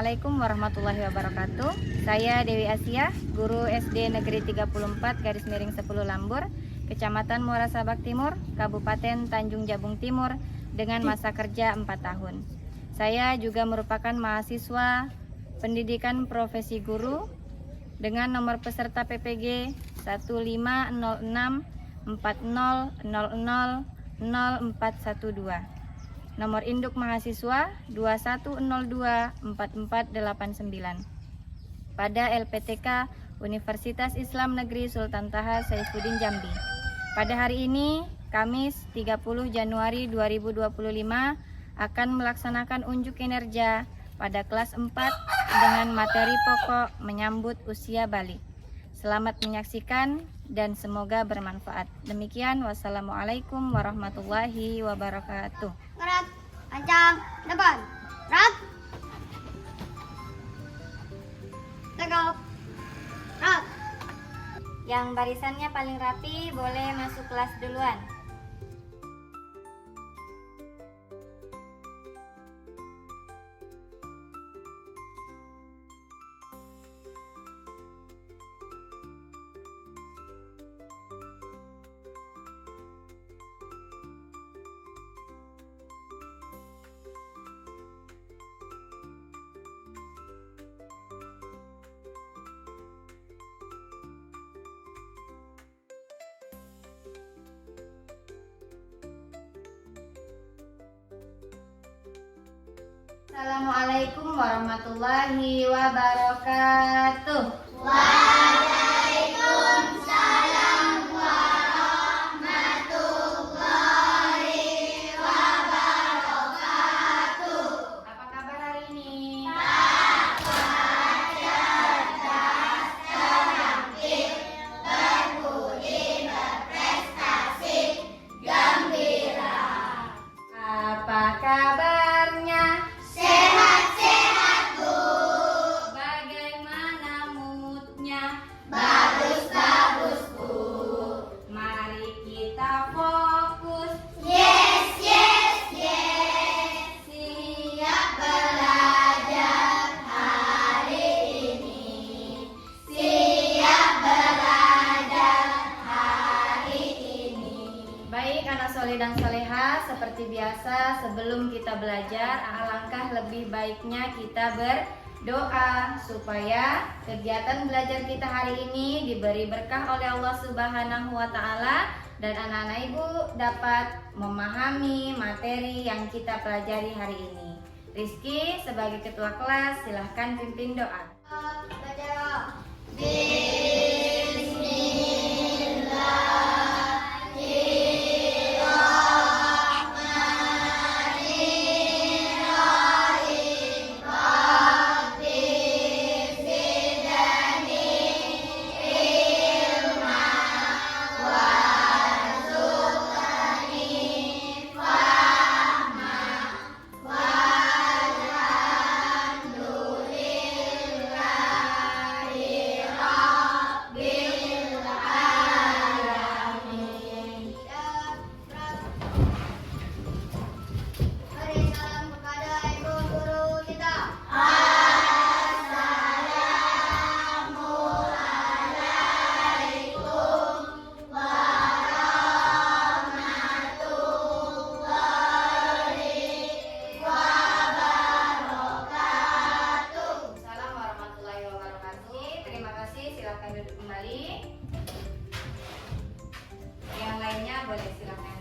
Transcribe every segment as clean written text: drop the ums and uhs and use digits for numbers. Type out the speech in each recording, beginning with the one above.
Assalamualaikum warahmatullahi wabarakatuh. Saya Dewi Asia, guru SD Negeri 34/10 Lambur, Kecamatan Muara Sabak Timur, Kabupaten Tanjung Jabung Timur, dengan masa kerja 4 tahun. Saya juga merupakan mahasiswa pendidikan profesi guru dengan nomor peserta PPG 150640000412. Nomor induk mahasiswa 21024489. Pada LPTK Universitas Islam Negeri Sultan Taha Saifuddin Jambi. Pada hari ini, Kamis 30 Januari 2025, akan melaksanakan unjuk kinerja pada kelas 4 dengan materi pokok menyambut usia balik. Selamat menyaksikan dan semoga bermanfaat. Demikian, wassalamualaikum warahmatullahi wabarakatuh. Gerak, ancang, depan, gerak, tegap, gerak. Yang barisannya paling rapi boleh masuk kelas duluan. Assalamualaikum warahmatullahi wabarakatuh. Waalaikumsalam warahmatullahi wabarakatuh. Apa kabar hari ini? Cerdas, terampil, berbudi, berprestasi, gembira. Apa kabarnya? Sehat-sehat, Bu. Bagaimana moodnya? Bagus-bagus, Bu. Mari kita fokus. Yes, yes, yes. Siap belajar hari ini. Siap belajar hari ini. Baik anak soleh dan soleha, seperti biasa sebelum kita belajar, alangkah lebih baiknya kita berdoa supaya kegiatan belajar kita hari ini diberi berkah oleh Allah Subhanahu wa Ta'ala dan anak-anak ibu dapat memahami materi yang kita pelajari hari ini. Rizky sebagai ketua kelas silahkan pimpin doa. Baca. Bismillahirrahmanirrahim. Rabbi zidni ilma warzuqni fahma walhamdulillahi rabbil alamin. Beri salam kepada ibu guru kita. Assalamualaikum warahmatullahi wabarakatuh. Assalamualaikum warahmatullahi wabarakatuh. Terima kasih, silakan duduk kembali. Yang lainnya boleh silakan.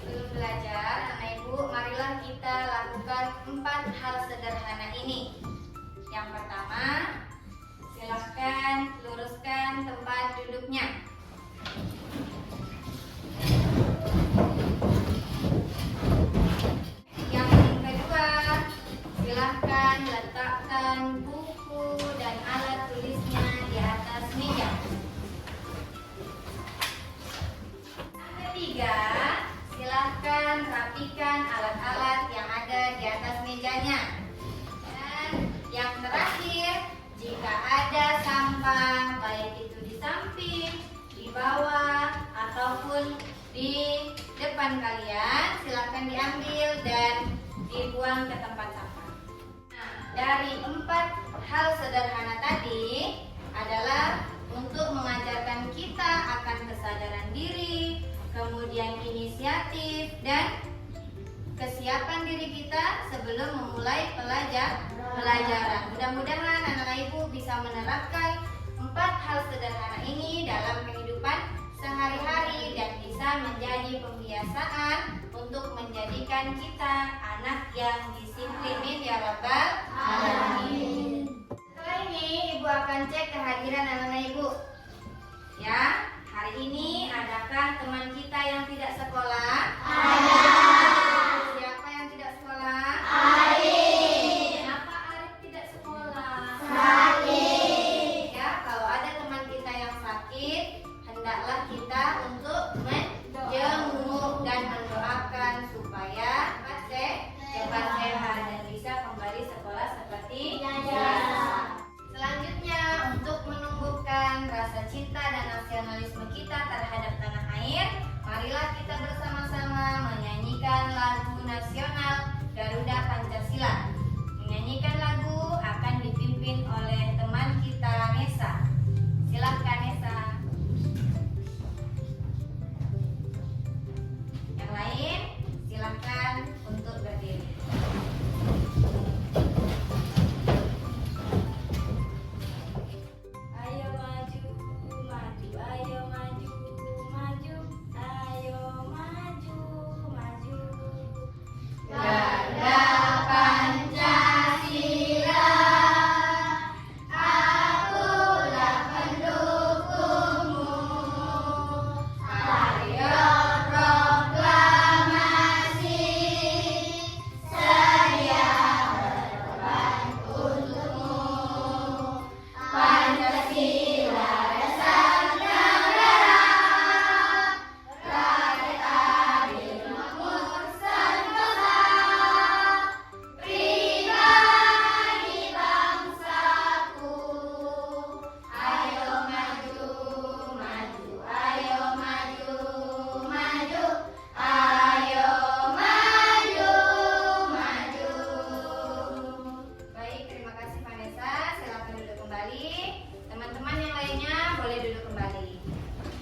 Sebelum belajar, anak ibu, marilah kita lakukan 4 hal sederhana ini. Yang pertama, silakan luruskan tempat duduknya. Yang kedua, silakan letakkan buku dan alat tulisnya di atas meja. Yang ketiga, silakan rapikan alat-alat yang ada di atas mejanya. Dan yang terakhir, jika ada sampah, baik itu di samping, di bawah, ataupun di depan kalian, silakan diambil dan dibuang ke tempat sampah. Nah, dari 4 mempersiapkan diri kita sebelum memulai pelajaran. Mudah-mudahan anak-anak ibu bisa menerapkan 4 hal sederhana ini dalam kehidupan sehari-hari dan bisa menjadi pembiasaan untuk menjadikan kita anak yang disiplin ya Rabbal Alamin. Setelah ini ibu akan cek kehadiran anak-anak ibu. Ya, hari ini adakah teman kita yang tidak sekolah? Ada. Siapa yang tidak sekolah? Arif. Kenapa Arif tidak sekolah? Sakit. Ya, kalau ada teman kita yang sakit, hendaklah kita untuk menjenguk dan mendoakan supaya cepat sehat dan bisa kembali sekolah seperti biasa. Selanjutnya, untuk menumbuhkan rasa cinta dan nasionalisme kita terhadap tanah air, marilah kita bersama-sama menyanyikan lagu nasional Garuda Pancasila. Menyanyikan lagu akan dipimpin oleh teman kita Nesa. Silahkan Nesa. Yang lain silahkan untuk berdiri. Ayo maju, maju, ayo maju, maju, ayo maju, maju. Garda Pancasila, akulah pendukungmu. Ayo proklamasi, saya berkorban untukmu. Pancasila Nusantara, rakyat adil makmur sentosa, pribadi bangsaku. Ayo maju, maju, ayo maju, maju, ayo maju, maju. Baik, terima kasih Vanessa. Silakan duduk kembali. Teman-teman yang lainnya boleh duduk kembali.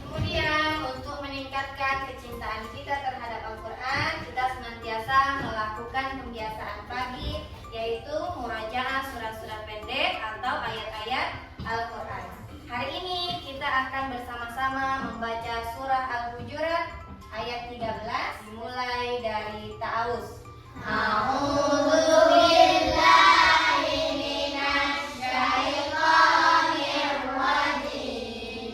Kemudian untuk meningkatkan kecintaan kita terhadap Al-Quran, kita senantiasa melakukan pembiasaan pagi, yaitu murajaah surah-surah pendek atau ayat-ayat Al-Quran. Hari ini kita akan bersama-sama membaca surah Al-Hujurat ayat 13 dimulai dari ta'awuz. A'udzu billahi minasy syaithanir rajim.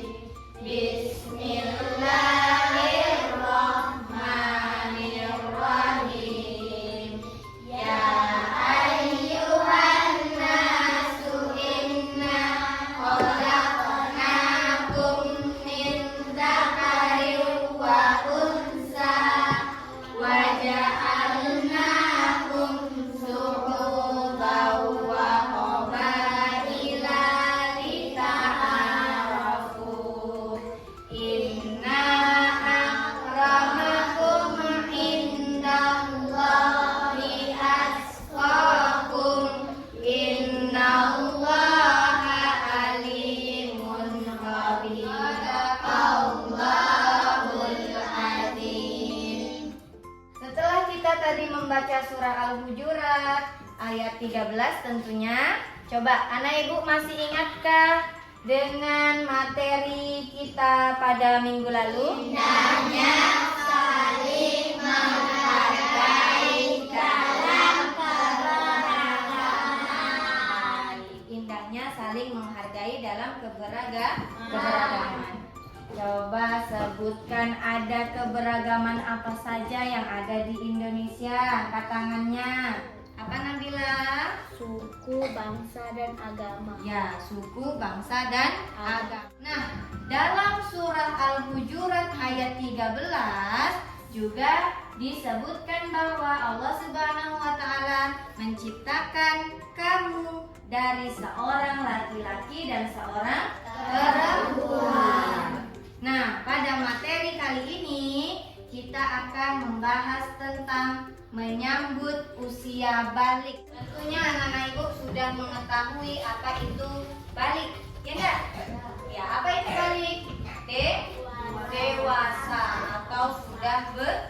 Bismillahirrahmanirrahim. Ya ayyuhan nasu inna khalaqnakum min dzakarin wa unsa wa ja'alnakum syu'uban wa qabaila lita'arafu. Inna akramakum indallahi atqakum. Innallaha alimun khabir. Allahul azim. Setelah kita tadi membaca surah Al-Hujurat ayat 13 tentunya, coba anak ibu masih ingatkah dengan materi kita pada minggu lalu? Indahnya saling menghargai dalam keberagaman. Indahnya saling menghargai dalam keberagaman. Coba sebutkan ada keberagaman apa saja yang ada di Indonesia. Angkat tangannya. Apa Nabila? Suku, bangsa, dan agama. Ya, suku, bangsa, dan agama. Nah, dalam surah Al-Hujurat ayat 13 juga disebutkan bahwa Allah Subhanahu wa Ta'ala menciptakan kamu dari seorang laki-laki dan seorang perempuan. Nah, pada materi kali ini kita akan membahas tentang menyambut usia balik. Tentunya anak-anak ibu sudah mengetahui apa itu balik, ya enggak? Ya, apa itu balik? Dewasa atau sudah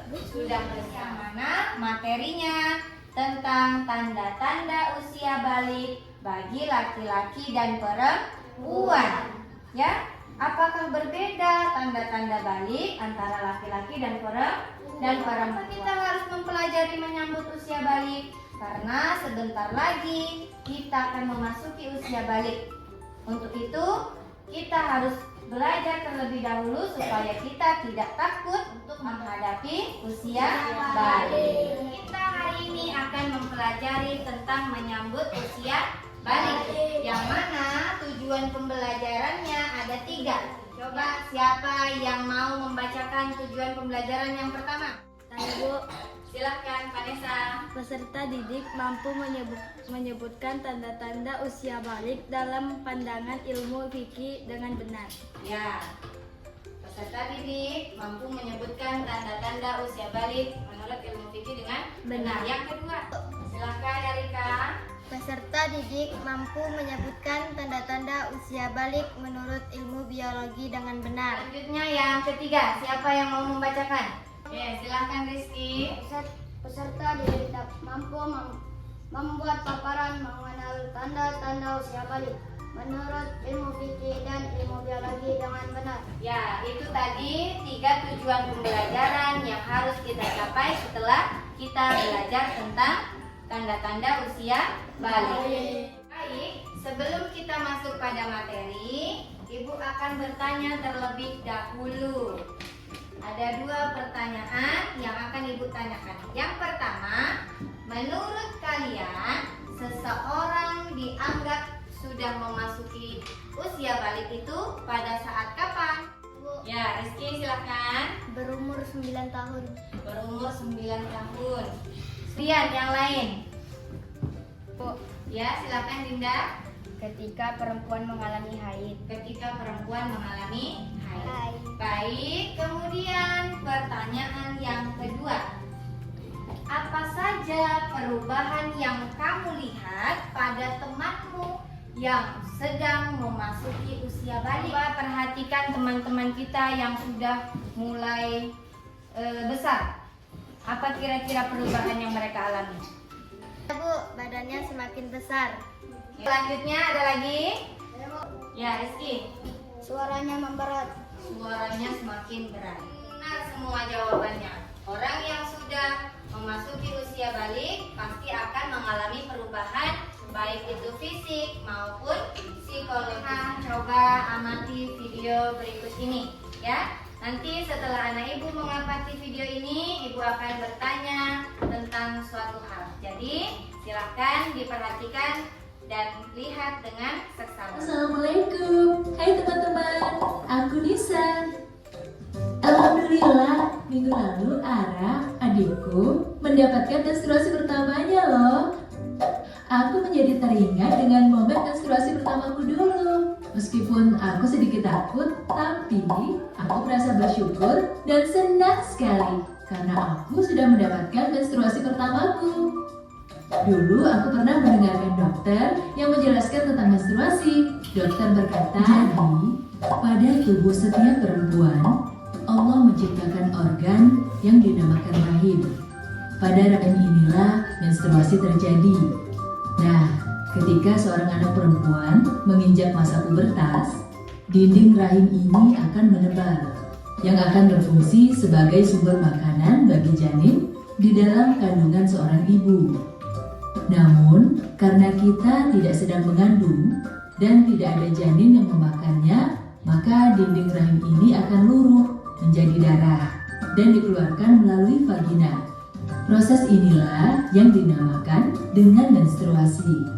besar. mana materinya tentang tanda-tanda usia balik bagi laki-laki dan perempuan. Ya, apakah berbeda tanda-tanda balik antara laki-laki dan perempuan? Kita harus mempelajari menyambut usia balik karena sebentar lagi kita akan memasuki usia balik. Untuk itu, kita harus belajar terlebih dahulu supaya kita tidak takut untuk menghadapi usia balik. Kita hari ini akan mempelajari tentang menyambut usia balik, yang mana tujuan pembelajarannya ada 3. Coba siapa yang mau membacakan tujuan pembelajaran yang pertama? Bu, Silahkan Vanessa. peserta didik mampu menyebutkan tanda-tanda usia balik dalam pandangan ilmu fikih dengan benar. Ya, peserta didik mampu menyebutkan tanda-tanda usia balik menurut ilmu fikih dengan benar. Yang kedua, silahkan Erika. Peserta didik mampu menyebutkan tanda-tanda usia balik menurut ilmu biologi dengan benar. Selanjutnya yang ketiga, siapa yang mau membacakan? Ya, silahkan Rizky. Peserta didik mampu membuat paparan mengenal tanda-tanda usia balik menurut ilmu fikih dan ilmu biologi dengan benar. Ya, itu tadi 3 tujuan pembelajaran yang harus kita capai setelah kita belajar tentang tanda-tanda usia balik. Baik, sebelum kita masuk pada materi, Ibu akan bertanya terlebih dahulu. Ada 2 pertanyaan yang akan Ibu tanyakan. Yang pertama, menurut kalian seseorang dianggap sudah memasuki usia balik itu pada saat kapan? Ya, Rizky silahkan. Berumur 9 tahun. Berumur 9 tahun. Kemudian yang lain. Bu, Ya, silakan Dinda. ketika perempuan mengalami haid. Ketika perempuan mengalami haid. Haid. Baik, kemudian pertanyaan yang kedua. Apa saja perubahan yang kamu lihat pada temanmu yang sedang memasuki usia balik? Coba perhatikan teman-teman kita yang sudah mulai besar. Apa kira-kira perubahan yang mereka alami? Bu, badannya semakin besar. Selanjutnya ada lagi? Ya, Rizky. Suaranya memberat. Suaranya semakin berat. Benar semua jawabannya. Orang yang sudah memasuki usia balik pasti akan mengalami perubahan baik itu fisik maupun psikologis. Coba amati video berikut ini ya. Nanti setelah anak ibu mengamati video ini, ibu akan bertanya tentang suatu hal. Jadi silakan diperhatikan dan lihat dengan seksama. Assalamualaikum, hai teman-teman, aku Nisa. Alhamdulillah, minggu lalu Ara, adikku, mendapatkan menstruasi pertamanya loh. Aku menjadi teringat dengan momen menstruasi pertamaku dulu. Meskipun aku sedikit takut, tapi aku merasa bersyukur dan senang sekali karena aku sudah mendapatkan menstruasi pertamaku. Dulu aku pernah mendengarkan dokter yang menjelaskan tentang menstruasi. Dokter berkata, jadi pada tubuh setiap perempuan, Allah menciptakan organ yang dinamakan rahim. Pada rahim inilah menstruasi terjadi. Nah, ketika seorang anak perempuan menginjak masa pubertas, dinding rahim ini akan menebal, yang akan berfungsi sebagai sumber makanan bagi janin di dalam kandungan seorang ibu. Namun, karena kita tidak sedang mengandung dan tidak ada janin yang memakannya, maka dinding rahim ini akan luruh menjadi darah dan dikeluarkan melalui vagina. Proses inilah yang dinamakan dengan menstruasi.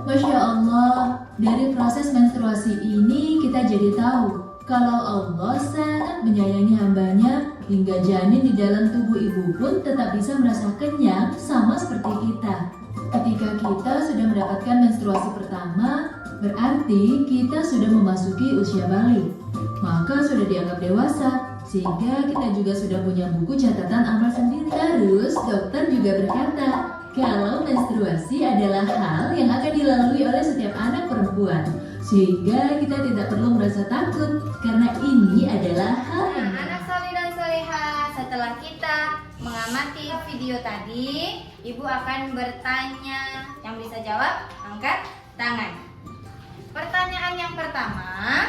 Masya Allah, dari proses menstruasi ini kita jadi tahu kalau Allah sangat menyayangi hambanya hingga janin di dalam tubuh ibu pun tetap bisa merasa kenyang sama seperti kita. Ketika kita sudah mendapatkan menstruasi pertama, berarti kita sudah memasuki usia balik. Maka sudah dianggap dewasa, sehingga kita juga sudah punya buku catatan amal sendiri. Terus dokter juga berkata, kalau menstruasi adalah hal yang akan dilalui oleh setiap anak perempuan, sehingga kita tidak perlu merasa takut karena ini adalah hal yang Anak soleh dan soleha, setelah kita mengalami mengamati video tadi, Ibu akan bertanya. Yang bisa jawab, angkat tangan. Pertanyaan yang pertama,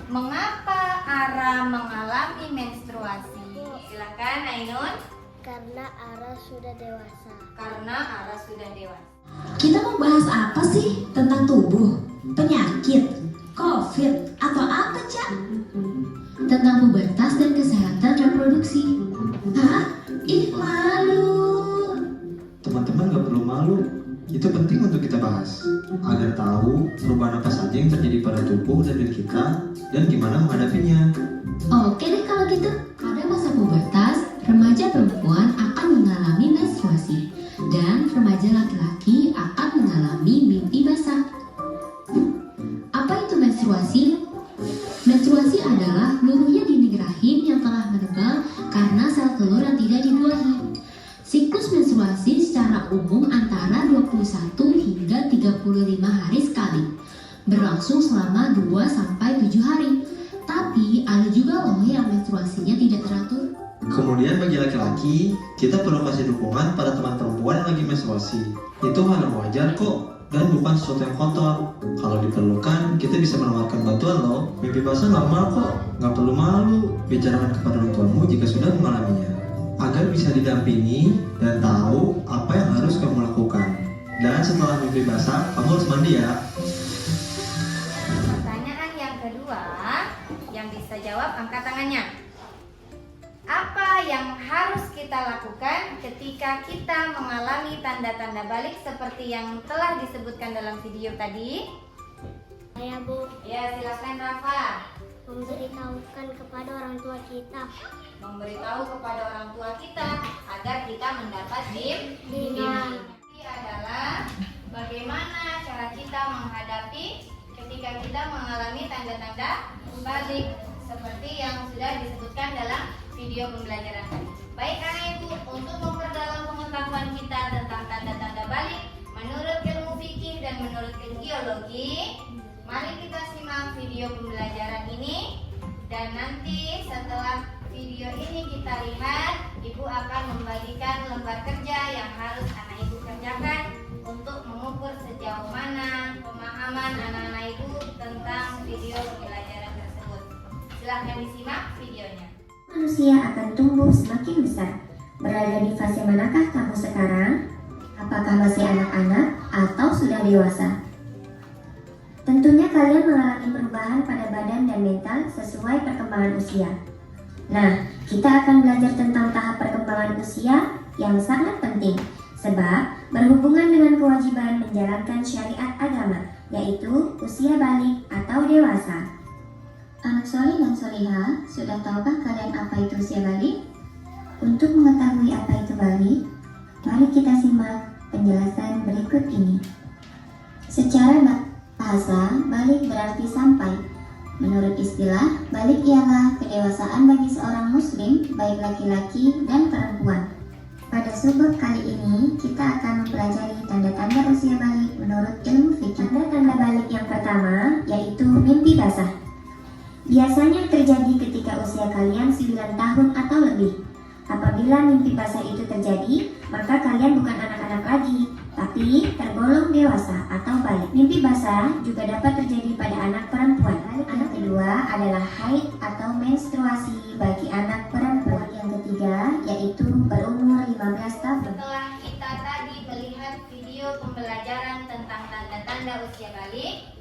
mengapa Ara mengalami menstruasi? Silakan Ainun. Karena Ara sudah dewasa. Karena Ara sudah dewasa. Kita mau bahas apa sih? Tentang tubuh, penyakit, COVID, atau apa, Cak? Tentang pubertas dan kesehatan reproduksi. Hah? Ih, malu. Teman-teman gak perlu malu. Itu penting untuk kita bahas agar tahu perubahan apa saja yang terjadi pada tubuh dan diri kita dan gimana menghadapinya. Oke deh kalau gitu. Pada masa pubertas, remaja perempuan akan mengalami menstruasi dan remaja laki-laki akan mengalami mimpi basah. Apa itu menstruasi? Menstruasi adalah luruhnya dinding rahim yang telah menebal karena sel telur yang tidak dibuahi. Siklus menstruasi secara umum antara 21 hingga 35 hari sekali, berlangsung selama 2-7 hari. Tapi ada juga loh yang menstruasinya tidak teratur. Kemudian bagi laki-laki, kita perlu kasih dukungan pada teman perempuan yang lagi menstruasi. Itu hal yang wajar kok, dan bukan sesuatu yang kotor. Kalau diperlukan, kita bisa menawarkan bantuan loh. Mimpi basah normal kok, nggak perlu malu. Bicarakan kepada orang tuamu jika sudah mengalaminya, agar bisa didampingi dan tahu apa yang harus kamu lakukan. Dan setelah mimpi basah, kamu harus mandi ya. Pertanyaan yang kedua, yang bisa jawab angkat tangannya. Apa yang harus kita lakukan ketika kita mengalami tanda-tanda balik seperti yang telah disebutkan dalam video tadi? Saya Bu, Ya, silakan Rafa. memberitahukan kepada orang tua kita. Memberitahu kepada orang tua kita agar kita mendapat Bimbingan. Ini adalah bagaimana cara kita menghadapi ketika kita mengalami tanda-tanda balik seperti yang sudah disebutkan dalam video pembelajaran tadi. Baik anak ibu, untuk memperdalam pengetahuan kita tentang tanda-tanda balik menurut ilmu fikih dan menurut ilmu geologi, mari kita simak video pembelajaran ini. Dan nanti setelah video ini kita lihat, ibu akan membagikan lembar kerja yang harus anak ibu kerjakan untuk mengukur sejauh mana pemahaman anak-anak ibu tentang video pembelajaran tersebut. Silahkan disimak videonya. Manusia akan tumbuh semakin besar. Berada di fase manakah kamu sekarang? Apakah masih anak-anak atau sudah dewasa? Tentunya kalian mengalami perubahan pada badan dan mental sesuai perkembangan usia. Nah, kita akan belajar tentang tahap perkembangan usia yang sangat penting, sebab berhubungan dengan kewajiban menjalankan syariat agama, yaitu usia balik atau dewasa. Anak soleh dan soleha, sudah tahukah kalian apa itu usia balik? Untuk mengetahui apa itu balik, mari kita simak penjelasan berikut ini. Secara bahasa, balik berarti sampai. Menurut istilah, balik ialah kedewasaan bagi seorang muslim, baik laki-laki dan perempuan. Pada subbab kali ini, kita akan mempelajari tanda-tanda usia balik menurut ilmu fikih. Tanda-tanda balik yang pertama, yaitu mimpi basah. Biasanya terjadi ketika usia kalian 9 tahun atau lebih. Apabila mimpi basah itu terjadi, maka kalian bukan anak-anak lagi, tapi tergolong dewasa atau balik. Mimpi basah juga dapat terjadi pada anak perempuan. Anak kedua adalah haid atau menstruasi bagi anak perempuan. Yang ketiga yaitu berumur 15 tahun. Setelah kita tadi melihat video pembelajaran tentang tanda-tanda usia balik,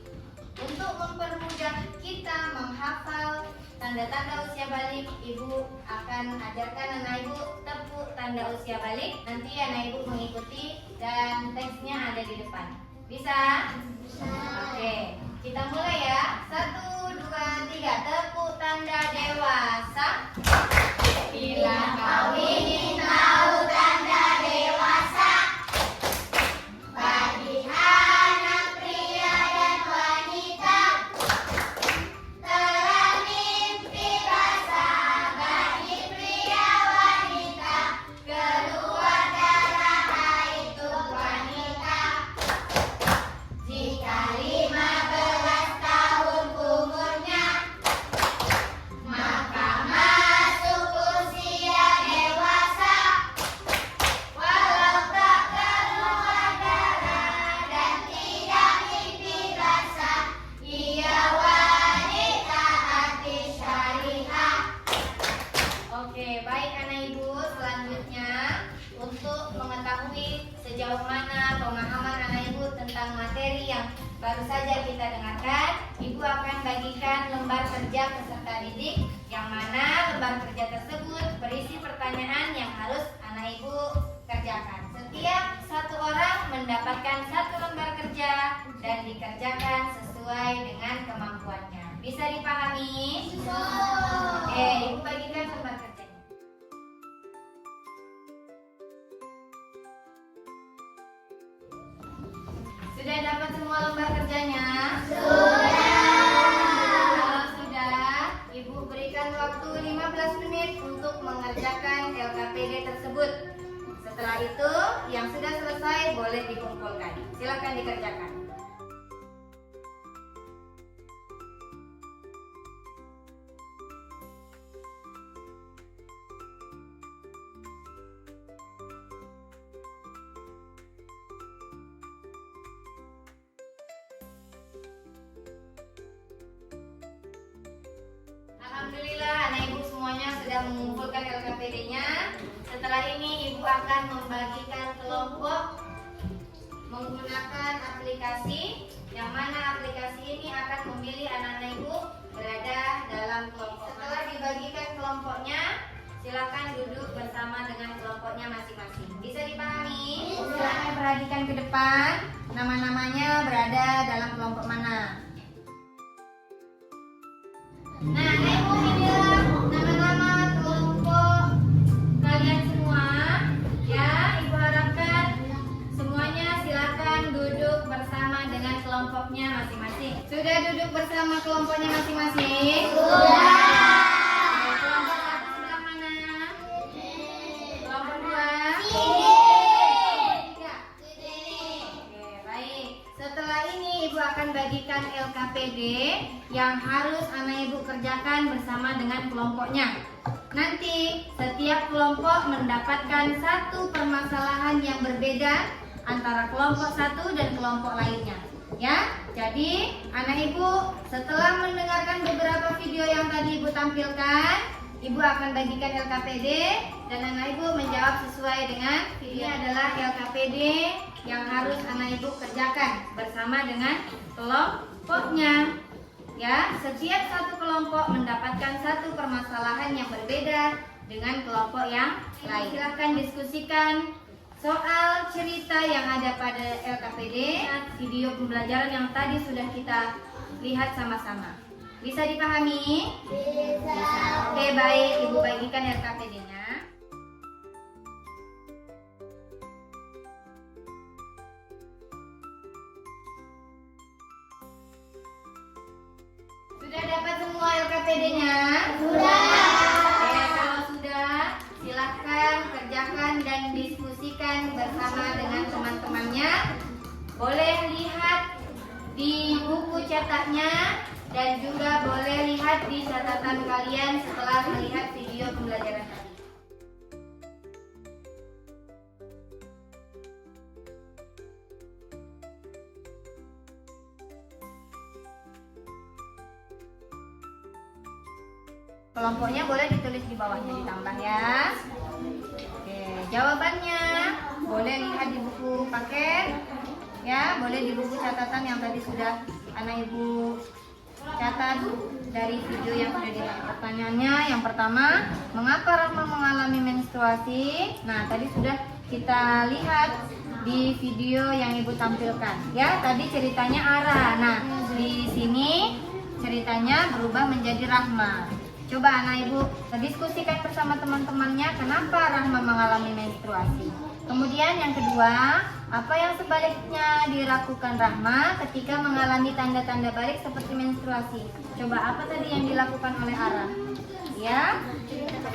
untuk mempermudah kita menghafal tanda-tanda usia balik, ibu akan ajarkan anak ibu tepuk tanda usia balik. Nanti anak ibu mengikuti dan teksnya ada di depan. Bisa? Bisa. Oke, kita mulai ya. 1, 2, 3. Tepuk tanda dewasa. Bila kau ingin tahu tanda dewasa, bagi anak pria dan wanita, terang mimpi basah bagi pria wanita, keluar darah haid untuk wanita. Jika 15 tahun umurnya, maka masuk usia dewasa. tadi yang baru saja kita dengarkan, Ibu akan bagikan lembar kerja peserta didik, yang mana lembar kerja tersebut berisi pertanyaan yang harus anak Ibu kerjakan. Setiap satu orang mendapatkan satu lembar kerja dan dikerjakan sesuai dengan kemampuannya. Bisa dipahami? Oke, Ibu bagikan lembar kerjanya. Sudah dapat semua lembar kerjanya? Kalau sudah, Ibu berikan waktu 15 menit untuk mengerjakan LKPD tersebut. Setelah itu, yang sudah selesai boleh dikumpulkan. Silakan dikerjakan. Alhamdulillah, anak Ibu semuanya sudah mengumpulkan LKPD-nya. Setelah ini Ibu akan membagikan kelompok menggunakan aplikasi, yang mana aplikasi ini akan memilih anak-anak Ibu berada dalam kelompok. Setelah dibagikan kelompoknya, silakan duduk bersama dengan kelompoknya masing-masing. Bisa dipahami? Silakan perhatikan ke depan, nama-namanya berada dalam kelompok mana. Nah, Ibu inilah nama-nama kelompok kalian semua. Ya, Ibu harapkan semuanya silakan duduk bersama dengan kelompoknya masing-masing. Sudah duduk bersama kelompoknya masing-masing? Sudah. Kelompok satu sebelah mana? Kelompok dua? Tiga. Oke, baik. Setelah ini Ibu akan bagikan LKPD yang harus anak Ibu kerjakan bersama dengan kelompoknya. Nanti setiap kelompok mendapatkan satu permasalahan yang berbeda antara kelompok satu dan kelompok lainnya. Ya, jadi anak Ibu setelah mendengarkan beberapa video yang tadi Ibu tampilkan, Ibu akan bagikan LKPD dan anak Ibu menjawab sesuai dengan video. Ini adalah LKPD yang harus anak Ibu kerjakan bersama dengan kelompoknya. Ya, setiap satu kelompok mendapatkan satu permasalahan yang berbeda dengan kelompok yang lain. Silahkan diskusikan soal cerita yang ada pada LKPD, video pembelajaran yang tadi sudah kita lihat sama-sama. Bisa dipahami? Bisa. Oke, baik. Ibu bagikan LKPD-nya. Sudah dapat semua LKPD-nya? Sudah. Oke, kalau sudah, silakan kerjakan dan diskusikan bersama dengan teman-temannya. Boleh lihat di buku cetaknya dan juga boleh lihat di catatan kalian setelah melihat video pembelajaran tadi. Kelompoknya boleh ditulis di bawahnya, ditambah ya. Oke, jawabannya boleh lihat di buku paket, ya, boleh di buku catatan yang tadi sudah anak Ibu catat dari video yang sudah dilihat. Pertanyaannya yang pertama, mengapa Rahma mengalami menstruasi? Nah, tadi sudah kita lihat di video yang Ibu tampilkan. Ya, tadi ceritanya Ara. Nah, di sini ceritanya berubah menjadi Rahma. Coba anak Ibu diskusikan bersama teman-temannya kenapa Rahma mengalami menstruasi. Kemudian yang kedua, apa yang sebaliknya dilakukan Rahma ketika mengalami tanda-tanda balik seperti menstruasi. Coba apa tadi yang dilakukan oleh Ara? Ya, cerita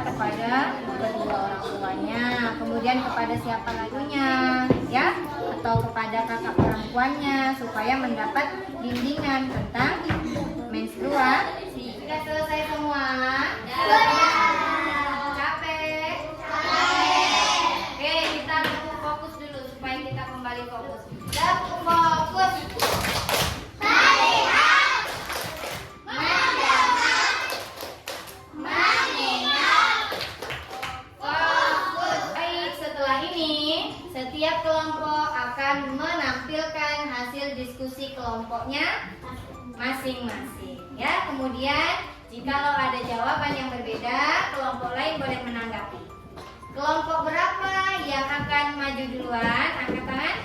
kepada kedua orang tuanya, kemudian kepada siapa lagunya, ya, atau kepada kakak perempuannya supaya mendapat bimbingan tentang menstruasi. Sudah selesai semua? Capek? Oke, kita dapur fokus dulu supaya kita kembali fokus. Dapur fokus. Melihat, mendengar, mengingat. Fokus. Baik, setelah ini setiap kelompok akan menampilkan menampilkan hasil diskusi kelompoknya masing-masing. Ya, kemudian jikalau ada jawaban yang berbeda, kelompok lain boleh menanggapi. Kelompok berapa yang akan maju duluan? Angkat tangan.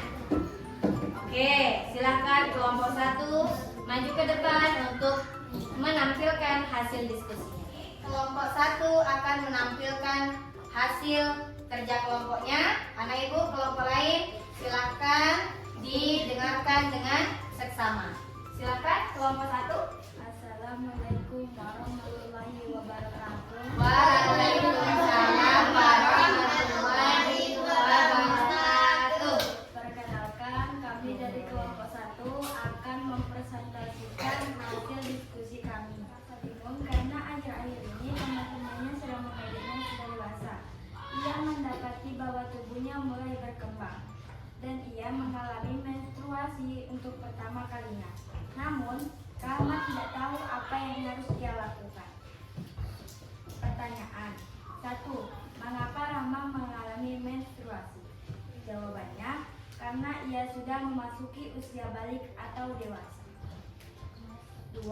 Oke, silakan kelompok 1 maju ke depan untuk menampilkan hasil diskusinya. Kelompok 1 akan menampilkan hasil kerja kelompoknya. Anak ibu kelompok lain silakan didengarkan dengan seksama. Silakan kelompok 1. Assalamualaikum warahmatullahi wabarakatuh. Waalaikumsalam warahmatullahi wabarakatuh. Perkenalkan, kami dari kelompok 1 akan mempresentasikan hasil diskusi kami. Bingung karena akhir-akhir ini teman-temannya sedang mengediknya sudah dewasa. Ia mendapati bahwa tubuhnya mulai berkembang dan ia mengalami menstruasi untuk pertama kalinya. Namun, Rahma tidak tahu apa yang harus ia lakukan. Pertanyaan 1. Mengapa Rahma mengalami menstruasi? Jawabannya, karena ia sudah memasuki usia balik atau dewasa. 2.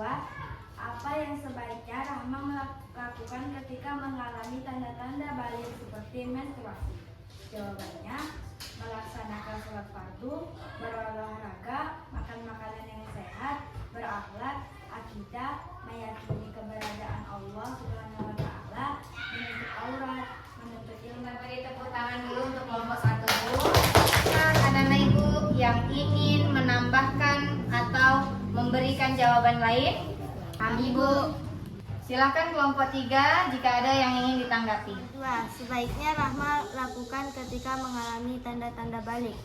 Apa yang sebaiknya Rahma lakukan ketika mengalami tanda-tanda balik seperti menstruasi? Jawabannya, melaksanakan sholat fardu, berolahraga, makan makanan yang sehat, berakhlak, akidah, meyakini keberadaan Allah Subhanahu wa taala, menutup aurat, menuntut ilmu. Beri tepuk tangan dulu untuk kelompok 1 dulu. Anak-anak ibu yang ingin menambahkan atau memberikan jawaban lain, ibu silakan kelompok 3 jika ada yang ingin ditanggapi. 2. Sebaiknya Rahma lakukan ketika mengalami tanda-tanda balik,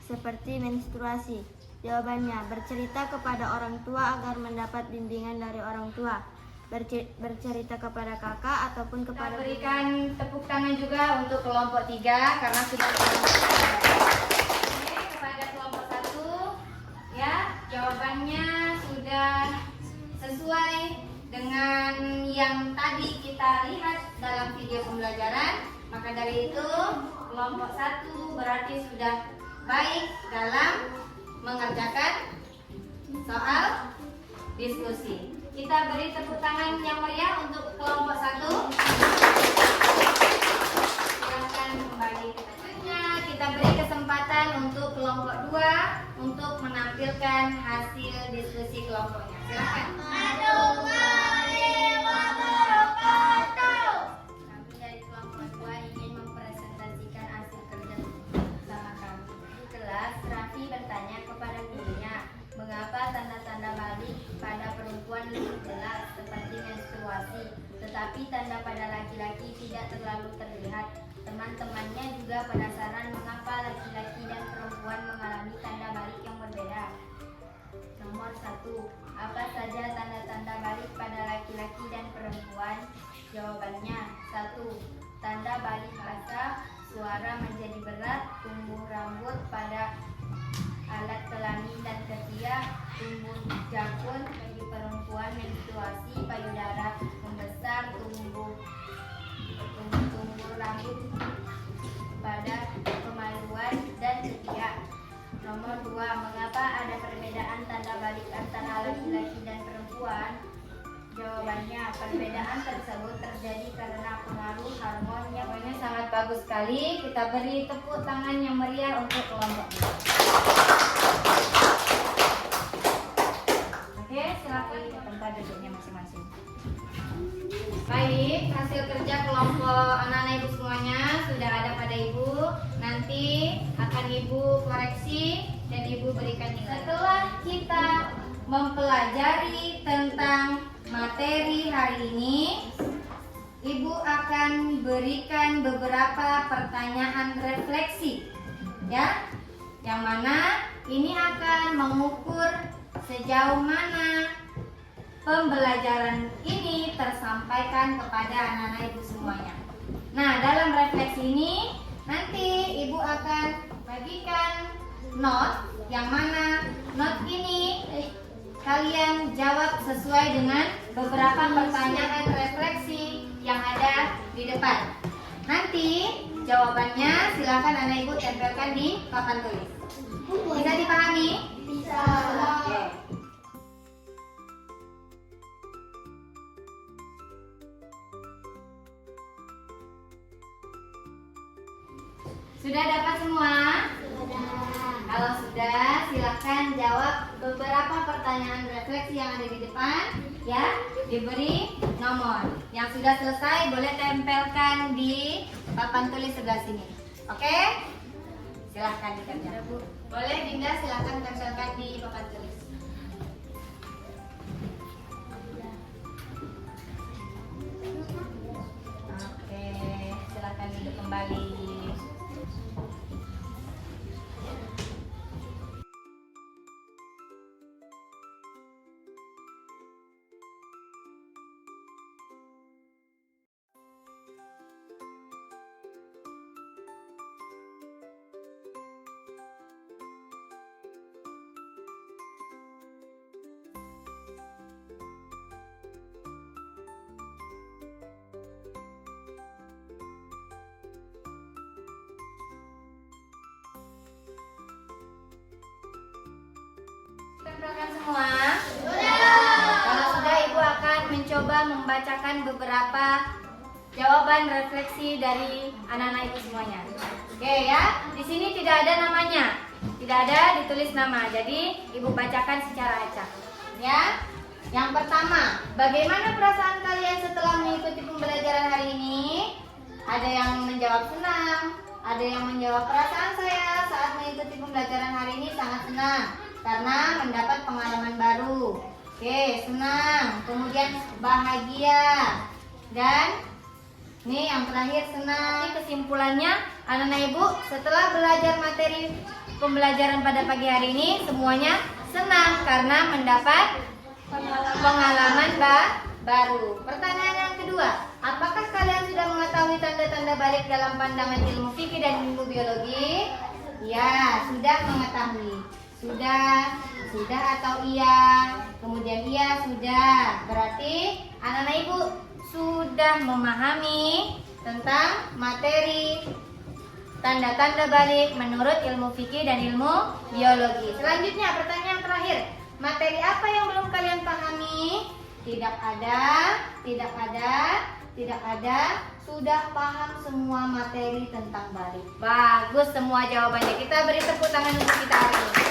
seperti menstruasi. Jawabannya, bercerita kepada orang tua agar mendapat bimbingan dari orang tua. Bercerita kepada kakak ataupun Kita kepada berikan tepuk tangan juga untuk kelompok 3 karena sudah Oke, kepada kelompok 1 ya, jawabannya sudah sesuai dengan yang tadi kita lihat dalam video pembelajaran. Maka dari itu kelompok 1 berarti sudah baik dalam mengerjakan soal diskusi. Kita beri tepuk tangan yang meriah untuk kelompok 1. Silakan kembali ke tempatnya. Kita beri kesempatan untuk kelompok 2 untuk menampilkan hasil diskusi kelompoknya. Silakan. Kami dari kelompok 2 ingin mempresentasikan hasil kerja bersama kami. Di kelas, Raffi bertanya kepada gurunya, mengapa tanda-tanda balik pada perempuan lebih jelas seperti menstruasi, tetapi tanda pada laki-laki tidak terlalu terlihat. Teman-temannya juga penasaran mengapa laki-laki dan perempuan mengalami tanda balik yang berbeda. Nomor 1. Apa saja tanda-tanda balik pada laki-laki dan perempuan? Jawabannya 1. Tanda balik basah, suara menjadi berat, tumbuh rambut pada alat kelamin dan ketiak, tumbuh jakun bagi perempuan, menstruasi, payudara membesar, tumbuh rambut pada kemaluan dan ketiak. Nomor 2. Mengapa ada perbedaan tanda balik antara laki-laki dan perempuan? Jawabannya, perbedaan tersebut terjadi karena pengaruh hormon. Jawabannya sangat bagus sekali. Kita beri tepuk tangan yang meriah untuk kelompok. Oke, silakan ke tempat duduknya masing-masing. Baik, hasil kerja kelompok anak-anak ibu semuanya sudah ada pada ibu. Nanti akan ibu koreksi dan ibu berikan nilai. Setelah kita mempelajari tentang materi hari ini, ibu akan berikan beberapa pertanyaan refleksi, ya, yang mana ini akan mengukur sejauh mana pembelajaran ini tersampaikan kepada anak-anak ibu semuanya. Nah, dalam refleksi ini nanti ibu akan bagikan not, yang mana not ini kalian jawab sesuai dengan beberapa pertanyaan refleksi yang ada di depan. Nanti jawabannya silakan anak ibu tempelkan di papan tulis. Bisa dipahami? Dinda, silahkan jawab beberapa pertanyaan refleksi yang ada di depan. Ya, diberi nomor. Yang sudah selesai boleh tempelkan di papan tulis sebelah sini. Oke? Silahkan dikerjakan. Boleh Dinda, silahkan tempelkan di papan tulis. Oke, silahkan duduk kembali. Tempelkan semua? Kalau sudah, Ibu akan mencoba membacakan beberapa jawaban refleksi dari anak-anak Ibu semuanya. Oke ya, di sini tidak ada namanya, tidak ada ditulis nama. Jadi Ibu bacakan secara acak. Ya. Yang pertama, bagaimana perasaan kalian setelah mengikuti pembelajaran hari ini? Ada yang menjawab senang, ada yang menjawab perasaan saya saat mengikuti pembelajaran hari ini sangat senang karena mendapat pengalaman baru. Oke, senang. Kemudian bahagia. Dan ini yang terakhir senang. Ini kesimpulannya, anak-anak Ibu setelah belajar materi pembelajaran pada pagi hari ini semuanya senang karena mendapat pengalaman baru. Pertanyaan yang kedua, apakah kalian sudah mengetahui tanda-tanda balik dalam pandangan ilmu fikih dan ilmu biologi? Ya, sudah mengetahui. Sudah atau iya? Kemudian iya, sudah. Berarti anak-anak Ibu sudah memahami tentang materi tanda-tanda balik menurut ilmu fikih dan ilmu biologi. Selanjutnya pertanyaan terakhir, materi apa yang belum kalian pahami? Tidak ada. Sudah paham semua materi tentang balik. Bagus semua jawabannya. Kita beri tepuk tangan untuk kita hari ini.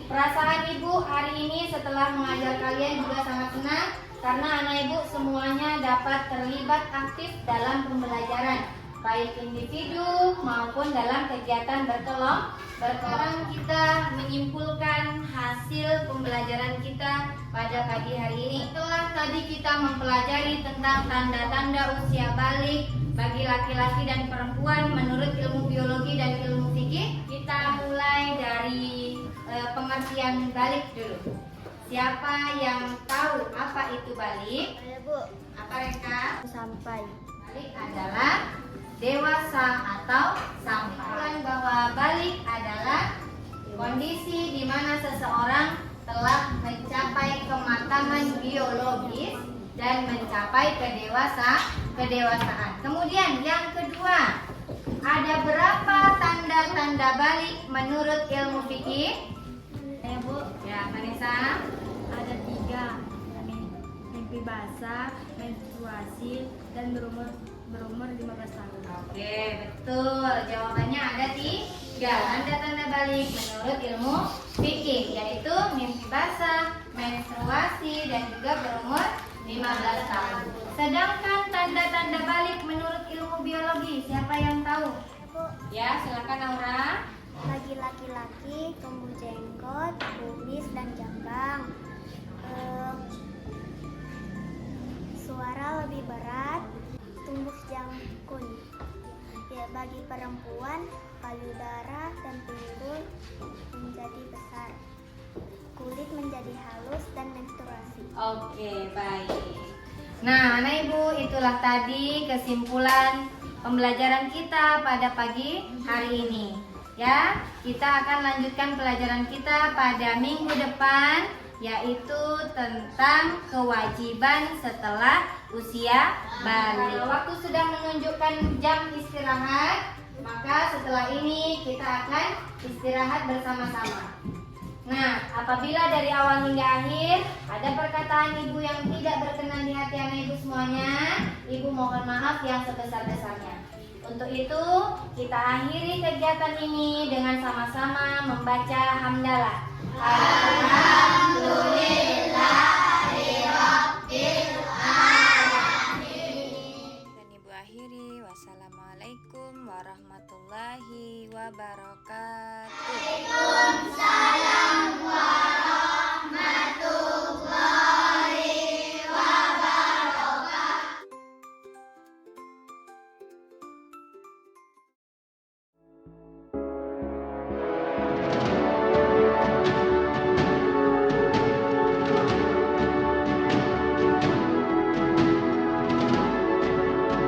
Perasaan Ibu hari ini setelah mengajar kalian juga sangat senang karena anak Ibu semuanya dapat terlibat aktif dalam pembelajaran, baik individu maupun dalam kegiatan berkelompok. Sekarang kita menyimpulkan hasil pembelajaran kita pada pagi hari ini. Setelah tadi kita mempelajari tentang tanda-tanda usia balik bagi laki-laki dan perempuan menurut ilmu biologi dan ilmu fikih, kita mulai dari pengertian balik dulu. Siapa yang tahu apa itu balik? Ayo Bu, Apa Reka? sampai. Balik adalah dewasa atau sampai. Bahwa balik adalah kondisi di mana seseorang telah mencapai kematangan biologis dan mencapai kedewasaan. Kemudian yang kedua, ada berapa tanda-tanda balik menurut ilmu fikih? Ayo Bu, Ya, Vanessa. ada 3. Mimpi basah, menstruasi, dan berumur 15 tahun. Oke, betul. Jawabannya ada 3 tanda-tanda balik menurut ilmu fikih, yaitu mimpi basah, menstruasi, dan juga berumur 15 tahun. Sedangkan tanda-tanda balik menurut ilmu biologi, siapa yang tahu? Ya, silakan Aura. Bagi laki-laki tumbuh jenggot, kumis, dan jambang. Suara lebih berat, tumbuh jangkung. Ya, bagi perempuan payudara dan pinggul menjadi besar. Kulit menjadi halus dan menstruasi. Oke, baik. Nah, anak Ibu, itulah tadi kesimpulan pembelajaran kita pada pagi hari ini. Ya, kita akan lanjutkan pelajaran kita pada minggu depan, yaitu tentang kewajiban setelah usia balik. Waktu sudah menunjukkan jam istirahat, maka setelah ini kita akan istirahat bersama-sama. Nah, apabila dari awal hingga akhir ada perkataan Ibu yang tidak berkenan di hati anak Ibu semuanya, Ibu mohon maaf yang sebesar-besarnya. Untuk itu, kita akhiri kegiatan ini dengan sama-sama membaca hamdalah. Dan Ibu akhiri, wassalamualaikum warahmatullahi wabarakatuh.